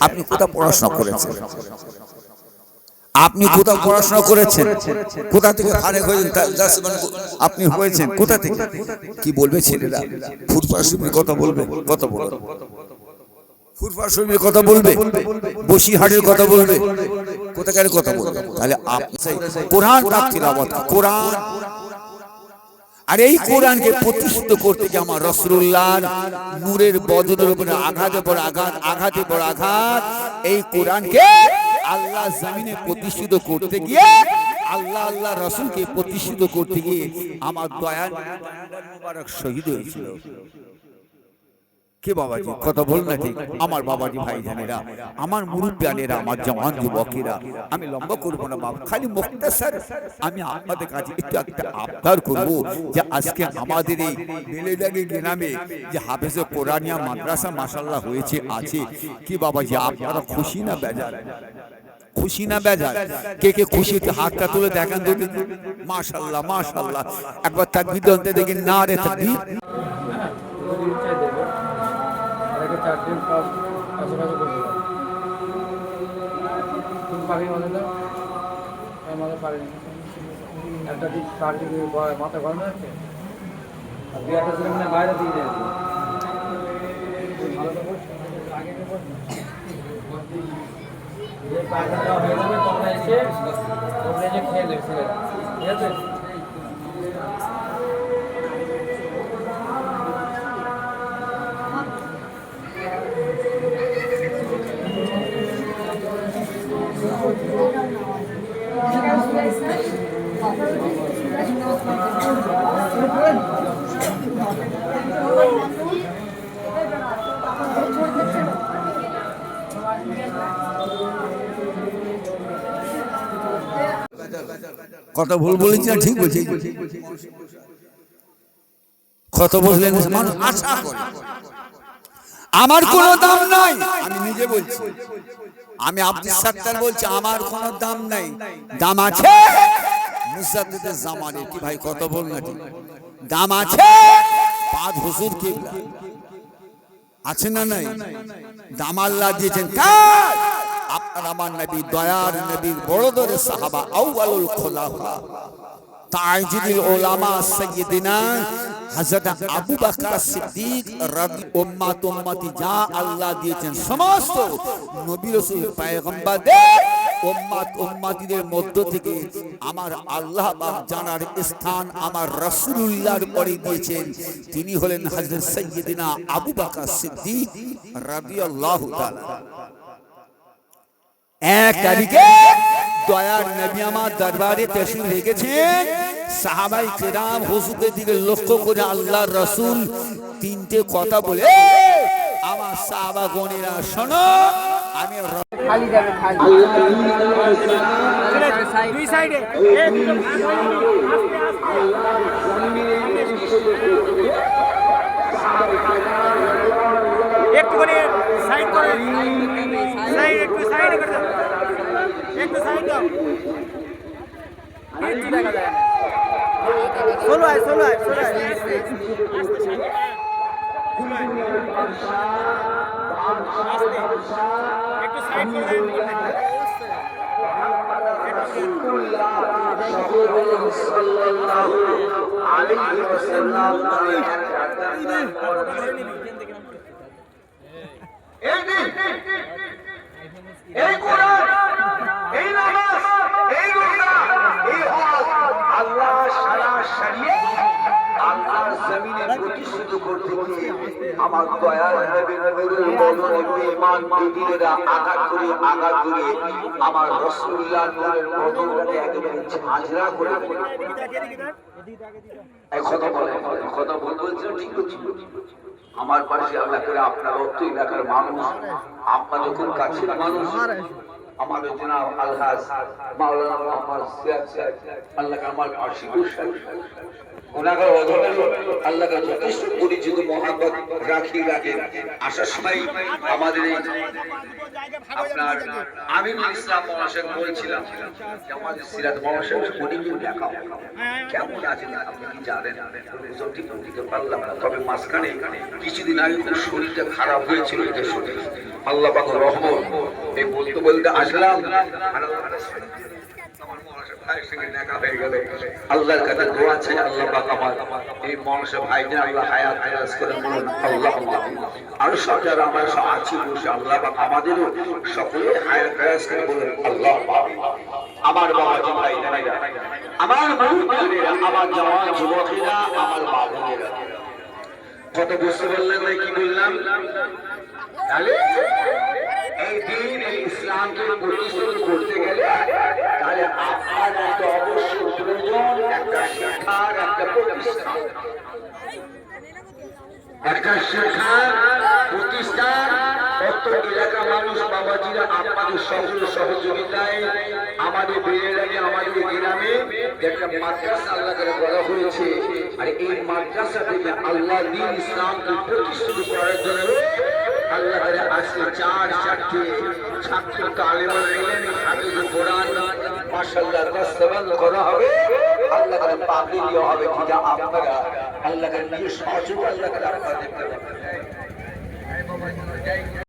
আপনি কোথা পড়াশোনা করেছেন? আপনি কোথাও পড়াশোনা করেছেন? কোথা থেকে ফারেক হয়েছেন? আপনি হয়েছেন কোথা থেকে? কি বলবে ছেলেরা? ফুটবল শরীফের কথা বলবে, কত বড় ফুটবল শরীফের কথা বলবে, বসিরহাটের কথা বলবে, কোথাকার কথা বলবে? তাহলে আপনি কোরআন তিলাওয়াত, কোরআন, আর এই কোরআনকে প্রতিষ্ঠিত করতে গিয়ে আমার রাসূলুল্লাহর নূরের বদনের উপরে আঘাতের পর আঘাত, আঘাতের পর আঘাত, এই কোরআনকে আল্লাহ জমিনে প্রতিষ্ঠিত করতে গিয়ে, আল্লাহ আল্লাহ রাসূলকে প্রতিষ্ঠিত করতে গিয়ে আমার দয়াল মুবারক শহীদ হয়েছিল। কে বাবাজি কথা বল না ঠিক? আমার বাবাজি ভাইজানেরা, আমার মুরব্বিয়ানেরা, আমার জওয়ান যুবকেরা, আমি লম্বা করবো না বাবা, খালি মুখতাসার আমি আপনাদের কাছে একটু একটা আবদার করব যে আজকে আমাদের এই বেলেদাগি গ্রামে যে হাফেজে কোরআনিয়া মাদ্রাসা মাশাআল্লাহ হয়েছে আছে, কি বাবাজি আপনারা খুশি না বেজার? খুশি না বেজার? কে কে খুশিতে হাতটা তুলে দেখান তো। মাশাআল্লাহ মাশাআল্লাহ, একবার তাকবীর দিতে দেখি, না রে তাকবীর। চার দিন আশেপাশে করতে তুমি পাখি মাঝে না মাঝে পারিনি একটা দিক তার দিকে মাথা গরম আছে আর দু একটা ছিল মানে বাইরে দিয়ে যায় যে পাখিটা হয়ে যাবে তোমরা এসে খেয়ে দেবে ছেলেরা, ঠিক আছে? কথা ভুল বলেছি না ঠিক বলছি? কত বললেন মানুষ আশা করে আমার কোনো দাম নাই, আমি নিজে বলছি, আমি আব্দুল সাত্তার বলছি, আমার কোনো দাম নাই, দাম আছে মুজাদ্দিদের জামানের। কি ভাই কত বল না ঠিক? দাম আছে পাঁচ হুজুর কিবলা আছে না নাই? দাম আল্লাহ দিয়েছেন কার? আপনার আমার নবী, দয়ার নবীর বড়দরে সাহাবা, আউয়ালুল খুলাফা, তাজিদুল উলামা সাইয়্যিদিনা হযরত আবু বকর সিদ্দিক রাদিয়াল্লাহু উম্মতি যা আল্লাহ দিয়েছেন সমস্ত নবী রাসূল পয়গম্বরদের উম্মতিদের মধ্য থেকে আমার আল্লাহ পাক জানার স্থান আমার রাসূলুল্লাহর পরে দিয়েছেন। তিনি হলেন হযরত সাইয়্যিদিনা আবু বকর সিদ্দিক রাদিয়াল্লাহু তাআলা। এক তারিখে দয়ার নবী আমার দরবারে তশরিফ রেখেছেন। সাহাবাই কেরাম হুজুরের দিকে লক্ষ্য করে আল্লাহর রাসূল তিনটে কথা বলে, আমার সাহাবাগণেরা শোনো, আমি খালি যাবে খালি দুই সাইডে একটু করে সাইড করে, সাইড একটু সাইড করে দাও, একটু সাইড দাও, একটু দেখা যায় না। চলো আয় চলো আয় চলো আয়, একটু সাইড করে এই কোরআন, এই নামাজ, এই রোজা, এই হজ, আল্লাহ সারা শরীয়ত আল্লাহর জমিনে প্রতিষ্ঠিত করতে গিয়ে আমার দয়াল নবীর নূরের বদনে বেঈমান বেদিনেরা আঘাত করে আমার রাসূলুল্লাহর নূরের বদনটাকে একেবারে ঝাঁঝরা করে কথা বলছেন ঠিক বলছি? আমার পাশে আল্লাহ করে আপনার অর্থ এলাকার মানুষ, আপনাদের খুব কাছের মানুষ, আমাদের জনাব আলহাজ মাওলানা মোহাম্মদ সিরাজ সাহেব আল্লাহ কামাল আশিকুর সাহেব ওনাকে অধরে আল্লাহকে যথেষ্ট পরিচিত মহাব্বত রাখেন আসার সময় আমাদের এই আপনার আমিনুল ইসলাম মহাশয় বলছিলাম যে আমাদের সিরাজ মহাশয় শরীরে দেখাও কেমন আছেন আপনি কি জানেন ঠিক বলতে পারলাম না, তবে মাঝখানে কিছুদিন আগে খুব শরীরটা খারাপ হয়েছিল এদের শরীর আল্লাহ পাকের রহমত এই বলতে বলতে আসলাম আর আমার মহাশয় ভাইয়ের সঙ্গে দেখা হয়ে গেল। আল্লাহর কাছে দোয়া চাই আল্লাহ পাক আমার এই মহাশয় ভাইদের আল্লাহ হায়াত দারাজ করে বলুন আল্লাহুম্মা আর সরকার আমরা আছি বসে আল্লাহ পাক আমাদেরও সকলে হায়াত দারাজ করে বলুন আল্লাহুম্মা। আমার বাবা ভাই জানাইরা আমার মুরব্বিরা আমার জওয়ান যুবকেরা আমার মা বোনেরা কত বুঝতে পারলেন না কি বললাম? তাহলে এই দিন এই ইসলামকে প্রতিষ্ঠিত করতে গেলে তাহলে আপনার একটা অবশ্যই প্রয়োজন একটা শিক্ষার একটা প্রতিষ্ঠান, একটা শিক্ষার প্রতিষ্ঠান। কত এলাকা মানুষ বাবাজিরা আপনাদের সকল সহযোগিতায় আমাদের বেড়ে আমাদের গ্রামে একটা মাদ্রাসা আল্লাহ করে বলা হয়েছে। আর এই মাদ্রাসা থেকে আল্লাহ দ্বীন ইসলামকে প্রতিষ্ঠিত করার জন্য আল্লাহ করে আজকে চারটে ছাত্র তালেবান এলেন হাফিজ কোরআন মাশাআল্লাহ দস্তবন্দ করা হবে, আল্লাহ করে পাবলি দেওয়া হবে যেটা আপনারা আল্লাহ করে নিজে সহযোগ আল্লাহ করে আপনারা দেখতে পাবেন।